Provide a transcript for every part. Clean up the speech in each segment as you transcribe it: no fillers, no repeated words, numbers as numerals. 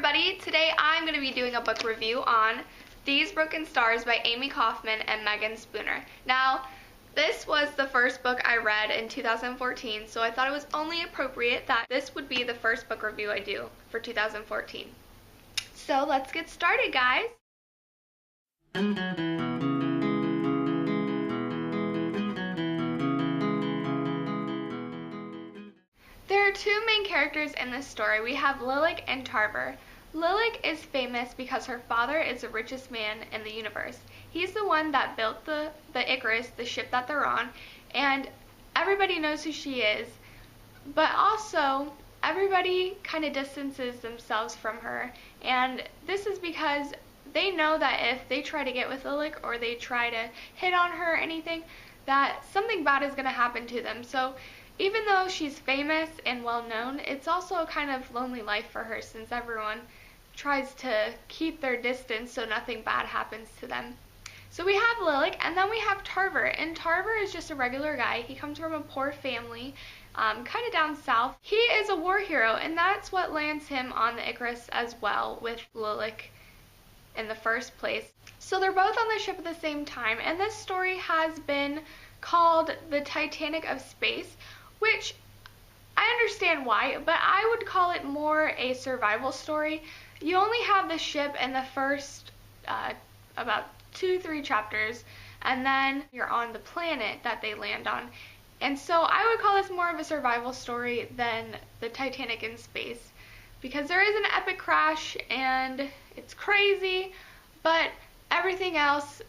everybody! Today I'm going to be doing a book review on These Broken Stars by Amie Kaufman and Meagan. Now, this was the first book I read in 2014, so I thought it was only appropriate that this would be the first book review I do for 2014. So let's get started, guys! There are two main characters in this story. We have Lilac and Tarver. Lilac is famous because her father is the richest man in the universe. He's the one that built the Icarus, the ship that they're on, and everybody knows who she is, but also everybody kind of distances themselves from her, and this is because they know that if they try to get with Lilac or they try to hit on her or anything, that something bad is going to happen to them. So even though she's famous and well known, it's also a kind of lonely life for her since everyone tries to keep their distance so nothing bad happens to them. So we have Lilac, and then we have Tarver, and Tarver is just a regular guy. He comes from a poor family, kind of down south. He is a war hero, and that's what lands him on the Icarus as well with Lilac in the first place. So they're both on the ship at the same time, and this story has been called the Titanic of Space, which I understand why, but I would call it more a survival story. You only have the ship in the first about 2-3 chapters, and then you're on the planet that they land on. And so I would call this more of a survival story than the Titanic in space, because there is an epic crash and it's crazy, but everything else,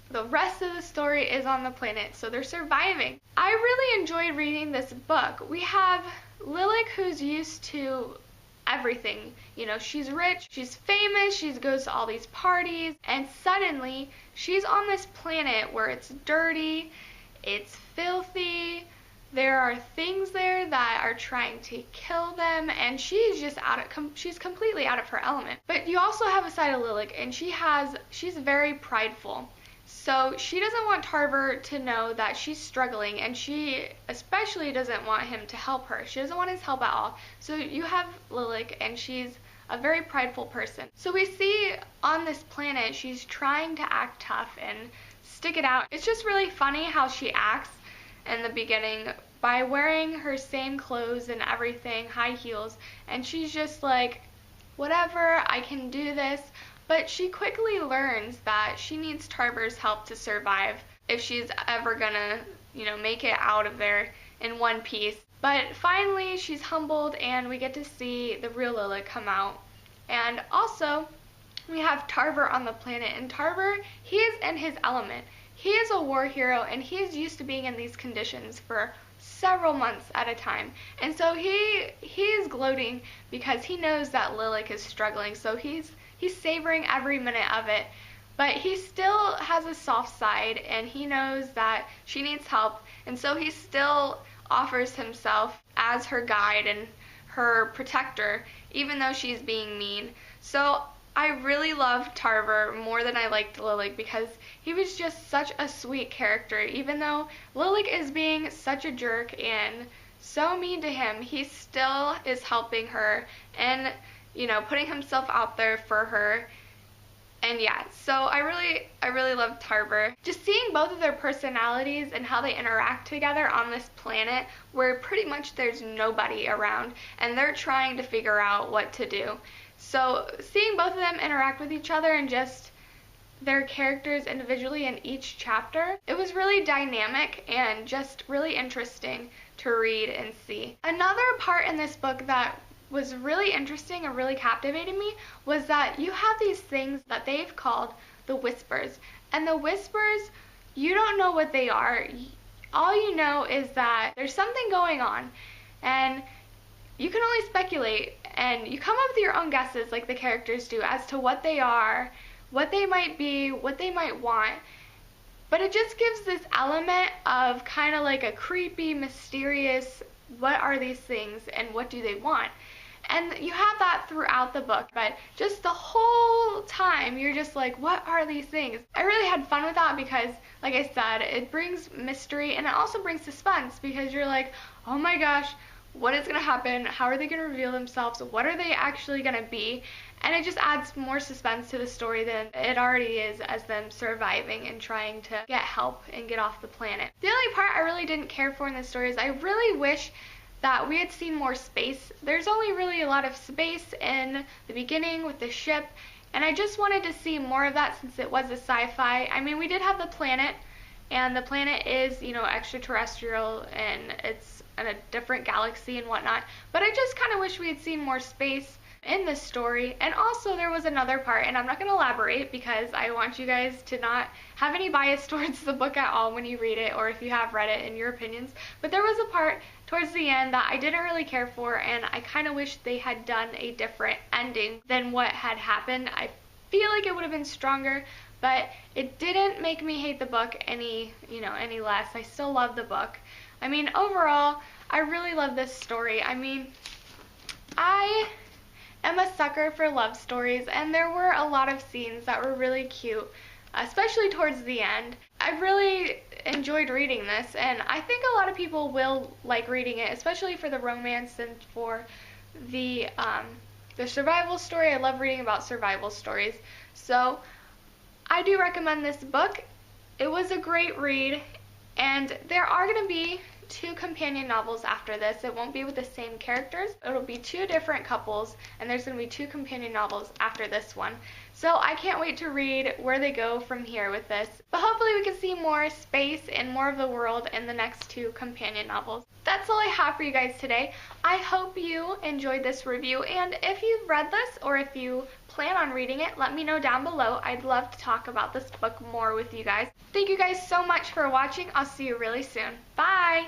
the rest of the story is on the planet, so they're surviving. I really enjoyed reading this book. We have Lilac, who's used to everything. You know, she's rich, she's famous, she goes to all these parties, and suddenly she's on this planet where it's dirty, it's filthy, there are things there that are trying to kill them, and she's just she's completely out of her element. But you also have a side of Lilac, and she's very prideful. So she doesn't want Tarver to know that she's struggling, and she especially doesn't want him to help her. She doesn't want his help at all. So you have Lilac, and she's a very prideful person. So we see on this planet she's trying to act tough and stick it out. It's just really funny how she acts in the beginning by wearing her same clothes and everything, high heels, and she's just like, whatever, I can do this. But she quickly learns that she needs Tarver's help to survive if she's ever gonna, make it out of there in one piece. But finally, she's humbled, and we get to see the real Lilac come out. And also, we have Tarver on the planet, and Tarver, he is in his element. He is a war hero, and he is used to being in these conditions for several months at a time. And so he is gloating because he knows that Lilac is struggling, so he's savoring every minute of it, but he still has a soft side, and he knows that she needs help, and so he still offers himself as her guide and her protector, even though she's being mean. So I really loved Tarver more than I liked Lilac, because he was just such a sweet character. Even though Lilac is being such a jerk and so mean to him, he still is helping her and putting himself out there for her. And yeah, so I really love Tarver. Just seeing both of their personalities and how they interact together on this planet where pretty much there's nobody around, and they're trying to figure out what to do. So seeing both of them interact with each other and just their characters individually in each chapter, it was really dynamic and just really interesting to read and see. Another part in this book that was really interesting and really captivated me was that you have these things that they've called the whispers. And the whispers, you don't know what they are. All you know is that there's something going on, and you can only speculate, and you come up with your own guesses like the characters do as to what they are, what they might be, what they might want. But it just gives this element of kind of like a creepy, mysterious, what are these things and what do they want? And you have that throughout the book, but just the whole time you're just like, what are these things? I really had fun with that because, like I said, it brings mystery, and it also brings suspense because you're like, oh my gosh, what is going to happen, how are they going to reveal themselves, what are they actually going to be, and it just adds more suspense to the story than it already is as them surviving and trying to get help and get off the planet. The only part I really didn't care for in the story is I really wish that we had seen more space. There's only really a lot of space in the beginning with the ship, and I just wanted to see more of that since it was a sci-fi. I mean, we did have the planet, and the planet is, you know, extraterrestrial, and it's in a different galaxy and whatnot, but I just kind of wish we had seen more space in this story. And also there was another part, and I'm not going to elaborate because I want you guys to not have any bias towards the book at all when you read it, or if you have read it, in your opinions, but there was a part towards the end that I didn't really care for, and I kind of wish they had done a different ending than what had happened. I feel like it would have been stronger, but it didn't make me hate the book any less. I still love the book. I mean, overall, I really love this story. I mean, I am a sucker for love stories, and there were a lot of scenes that were really cute, especially towards the end. I really enjoyed reading this, and I think a lot of people will like reading it, especially for the romance and for the survival story. I love reading about survival stories, so I do recommend this book. It was a great read, and there are going to be 2 companion novels after this. It won't be with the same characters. It'll be 2 different couples, and there's going to be 2 companion novels after this one. So I can't wait to read where they go from here with this. But hopefully we can see more space and more of the world in the next 2 companion novels. That's all I have for you guys today. I hope you enjoyed this review, and if you've read this or if you plan on reading it, let me know down below. I'd love to talk about this book more with you guys. Thank you guys so much for watching. I'll see you really soon. Bye!